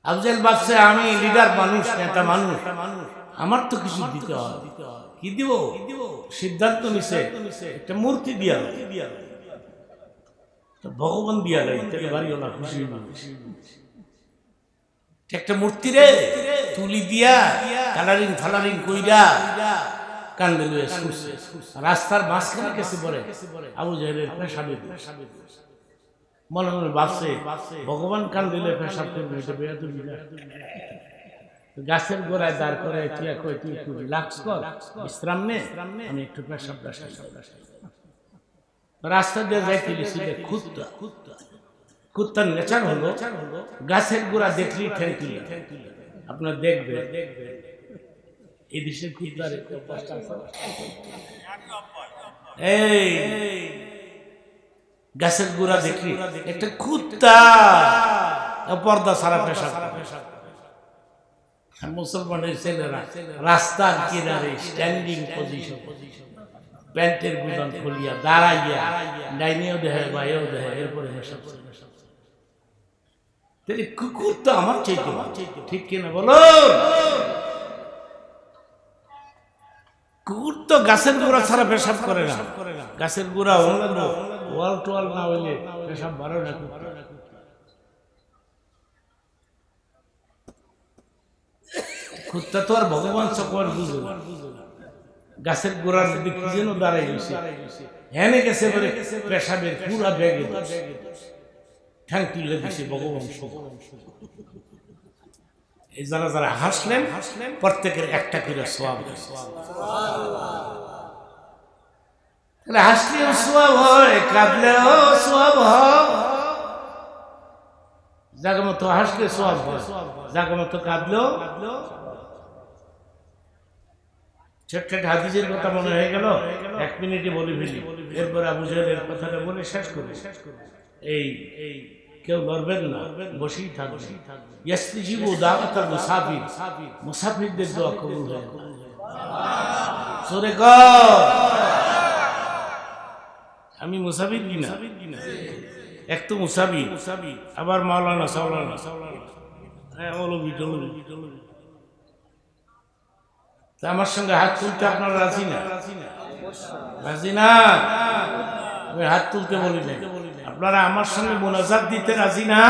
আফজাল ভাবছে আমি লিডার মানুষ, নেতা মানুষ, আমার তো কিছু দিতে হবে। কি দিব? সিদ্ধান্ত নিছে একটা মূর্তি দিয়া, ভগবান দিয়া বাড়িও না, খুশি একটা মূর্তি রে তুলি দিয়া কালারিং ফালারিং কইরা কান্দে লইয়া শুনছে। রাস্তার মাঝখানে কেসে পড়ে আবু জাহেলের পেশাবে মনে মনে ভাবছে ভগবান কান দিলে পেশাব করবে, এটা বেয়াদবি না। গাছের গোড়ায় দাঁড় করে টিয়া কই তুই একটু রিল্যাক্স কর, বিশ্রাম নে, আমি একটু পেশাব বসাই। রাস্তা দিয়ে যাইতে গেছিল কুত্তা। কুত্তার নেচার হলো গাছের গোড়া দেখলেই ঠেল তুলে। আপনার দেখবে এই দেশের কুত্তার এই গাছের গোড়া দেখলি একটা কুত্তা পর্দা সারা পেশাব। মুসলমানের ছেলেরা রাস্তার কিনারে স্ট্যান্ডিং পজিশন, প্যান্টের গুদাম খুলিয়া দাঁড়াইয়া ডাইনিও দেহে বাইও দেহে, এরপরে কুকুর তো আমার চাইতে, ঠিক কিনা বলো? কুকুর তো গাছের গোড়া ছাড়া পেশাব করে না। গাছের গোড়া ওয়াল টোয়াল না হইলে পেশাব বারো না। কুত্তা তো আর ভগবান সকল বুঝে না। গাছের গোড়ার মধ্যে কি যেন দাঁড়াই গেছে, হেনে গেছে বলে পেশাবের পুরা ব্যাগে ঠ্যাং তুলে দিছে ভগবান সকল। এই যারা যারা হাসলেন প্রত্যেকের একটা করে সোয়াব, হাসলেও সোয়াব হয়, কাঁদলেও সোয়াব হয়। জায়গা মতো হাসলে সোয়াব হয়, জায়গা মতো কাঁদলেও। ছোট্ট হাদিসের কথা মনে হয়ে গেল, 1 মিনিটে বলে ফেলি, এরপরে আবু জাহেলের কথাটা বলে শেষ করবে। এই কেউ লড়বেন না, বসেই থাকবে। ইয়াস্তাজিবু দাওয়াতাল মুসাফির, মুসাফিরদের দোয়া কবুল হয়। জোরে কর, আমি মুসাফির কিনা? এক তো মুসাফির, আবার মাওলানা সাওলানা, হ্যাঁ মৌলবি টৌলবি। আমার সঙ্গে হাত তুলতে আপনারা রাজি না? রাজি না? আমি হাত তুলতে বলি না, আপনারা আমার সঙ্গে মোনাজাত দিতে রাজি না?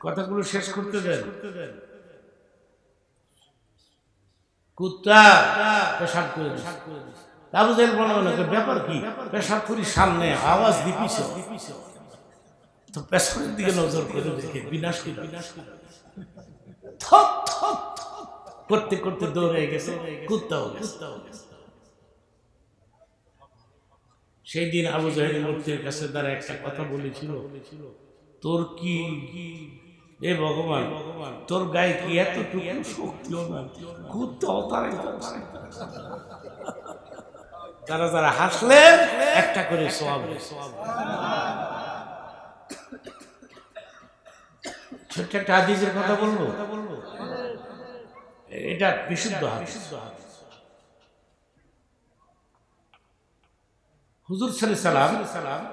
কথাগুলো শেষ করতে দেন। কুত্তা পেশাব করে আবু জাহেল মনে মনে ব্যাপার কি, পেশাব করি সামনে আওয়াজ দিপিস তো পেছনের দিকে নজর করে দেখে বিনাশ কি করতে করতে দৌড়ে গেছে, কুত্তাও গেছে। সেই দিন আবু জাহেল মূর্তির কাছে দ্বারা একটা কথা বলেছিল, তোর কি এ ভগবান, তোর গায়ে কি এতটুকু শক্তিও না, কুত্তাও তারাই। যারা যারা হাসলেন একটা করে সোয়াব। ছোট্ট একটা হাদিসের কথা বলবো, এটা বিশুদ্ধ হাদিস। হুজুর সাল্লাল্লাহু আলাইহি সাল্লাম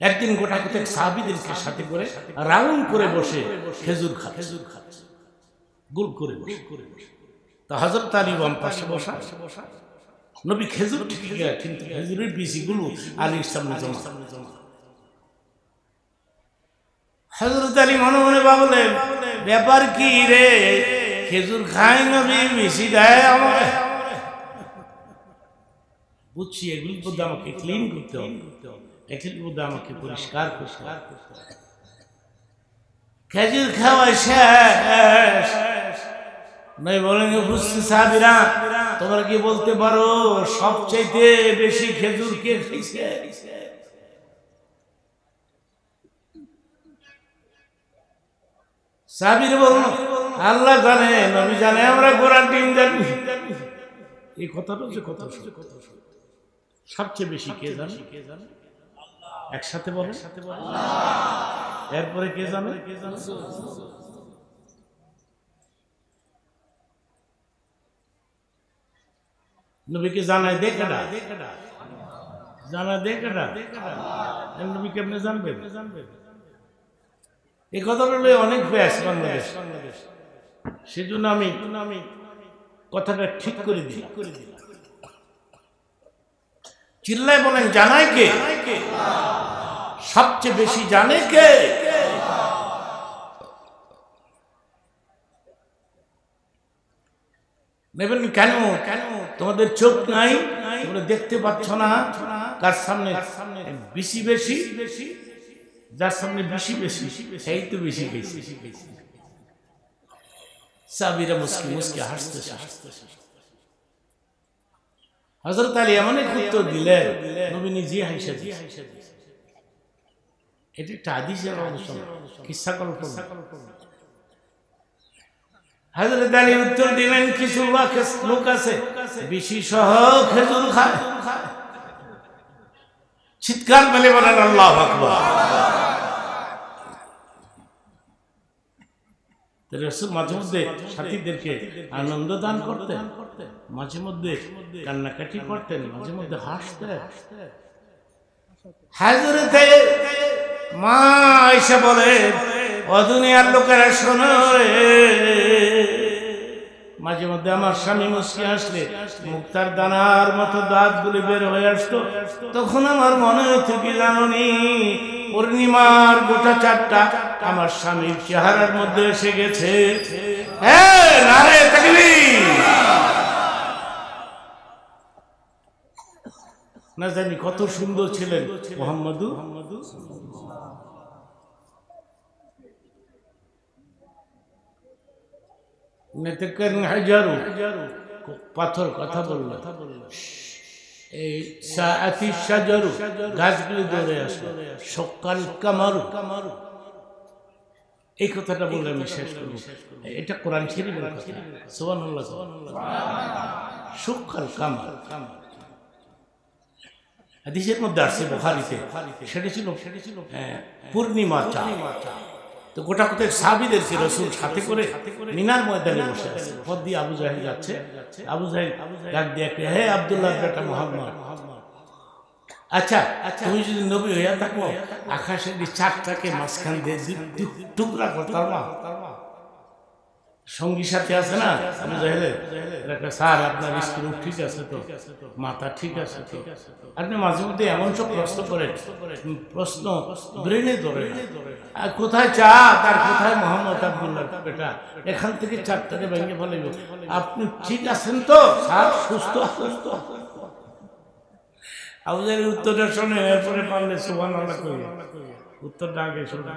একদিন গোটা কয়েক সাহাবীদেরকে সাথে করে রাউন্ড করে বসে খেজুর খাচ্ছে, গোল করে বসে। তো হযরত আলী বাম পাশে বসা, নবী খেজুর ঠিক কিন্তু খেজুরের বীজগুলো আলীর সামনে জমা। হযরত আলী মনে মনে ভাবলেন, ব্যাপার কি রে, খেজুর খায় নবী, বেশি দেয় আমাকে। বুঝছি এগুলির মধ্যে আমাকে ক্লিন করতে হবে, এগুলির মধ্যে আমাকে পরিষ্কার করতে হবে। খেজুর খাওয়া শেষ নয়, বলেন বুঝছি সাহাবীরা, তোমরা কি বলতে পারো সবচাইতে বেশি খেজুর কে খাইছে? সাহাবীরা বলল, আল্লাহ জানে, নবী জানে, আমরা ঘোড়ার ডিম জানি। এই কথাটা যে কথা সবচেয়ে বেশি কে জানে? একসাথে বলে, এরপরে কে জানে? নবীকে জানায় দেখে না, জানা দেখে না, নবী কেমনে জানবে? এই কথাটা লয়ে অনেক ব্যাস বাংলাদেশ, সেজন্য আমি কথাটা ঠিক করে দিই। চিল্লায় বলেন জানায় কে? সবচেয়ে বেশি জানে কে? নেবেন কেন? তোমাদের চোখ নাই, তোমরা দেখতে পাচ্ছ না কার সামনে বেশি বেশি, যার সামনে বেশি বেশি সেই তো বেশি বেশি। সাবিরা মুস্কি মুস্কি হাসতেছে। হযরত আলী এমন এক উত্তর দিলেন, নবী নিজে হাসে দিয়েছে। এটি একটা হাদিসের অংশ, কিসসা কল্পনা। হযরত আলী উত্তর দিলেন, কিছু লোক আছে বেশি সহ খেজুর খায়। চিৎকার মেলে বলেন আল্লাহু আকবার। রাসূল মাঝে মধ্যে সাথীদেরকে আনন্দ দান করতেন, মাঝে মধ্যে কান্নাকাটি করতেন, মাঝে মধ্যে হাসতেন। হযরত মা আয়েশা বলে, ও দুনিয়ার লোকেরা শোনো রে, মাঝে মধ্যে আমার স্বামী মুস্কি আসলে মুক্তার দানার মতো দাঁতগুলি বের হয়ে আসতো, তখন আমার মনে হতো কি জানোনি, পূর্ণিমার গোটা চারটা আমার স্বামীর চেহারার মধ্যে এসে গেছে। নারে তাকবীর। না জানি কত সুন্দর ছিলেন মুহাম্মদু। পাথর কথা বলল, এই সাআতি শাজারু গাছগুলি দৌড়ে আসলো, সকাল কামারু, এই কথাটা বলে আমি শেষ করব। এটা কোরআন শরীফের কথা, সুবহানাল্লাহ। সকাল কামার হাদিসের মধ্যে আসছে বুখারীতে, সেটা ছিল পূর্ণিমা চাঁদ। তো গোটা কোথায় সাহাবীদেরকে রাসূল সাথে করে মিনার ময়দানে বসে আছে, পথ দিয়ে আবু জাহেল যাচ্ছে। আবু জাহেল ডাক দিয়ে, হে আব্দুল্লাহর বেটা মুহাম্মদ, আচ্ছা তুমি যদি নবী হইয়া থাকো, আকাশের এই চাঁদটাকে মাঝখান দিয়ে টুকরা করতাম না? সঙ্গী সাথে আছে না আবু জাহেলের, স্যার আপনার স্ক্রু ঠিক আছে তো, মাথা ঠিক আছে তো? আপনি মাঝে মধ্যে এমন সব প্রশ্ন করেন, প্রশ্ন ব্রেনে ধরে, আর কোথায় চাঁদ আর কোথায় মোহাম্মদ আব্দুল্লাহ বেটা, এখান থেকে চাঁদটাকে ভেঙে ফেলবে। আপনি ঠিক আছেন তো স্যার? সুস্থ সুস্থ। আবু জাহেলের উত্তরটা শুনে এরপরে পারলে সুবহানাল্লাহ কই, উত্তরটা আগে শুনে।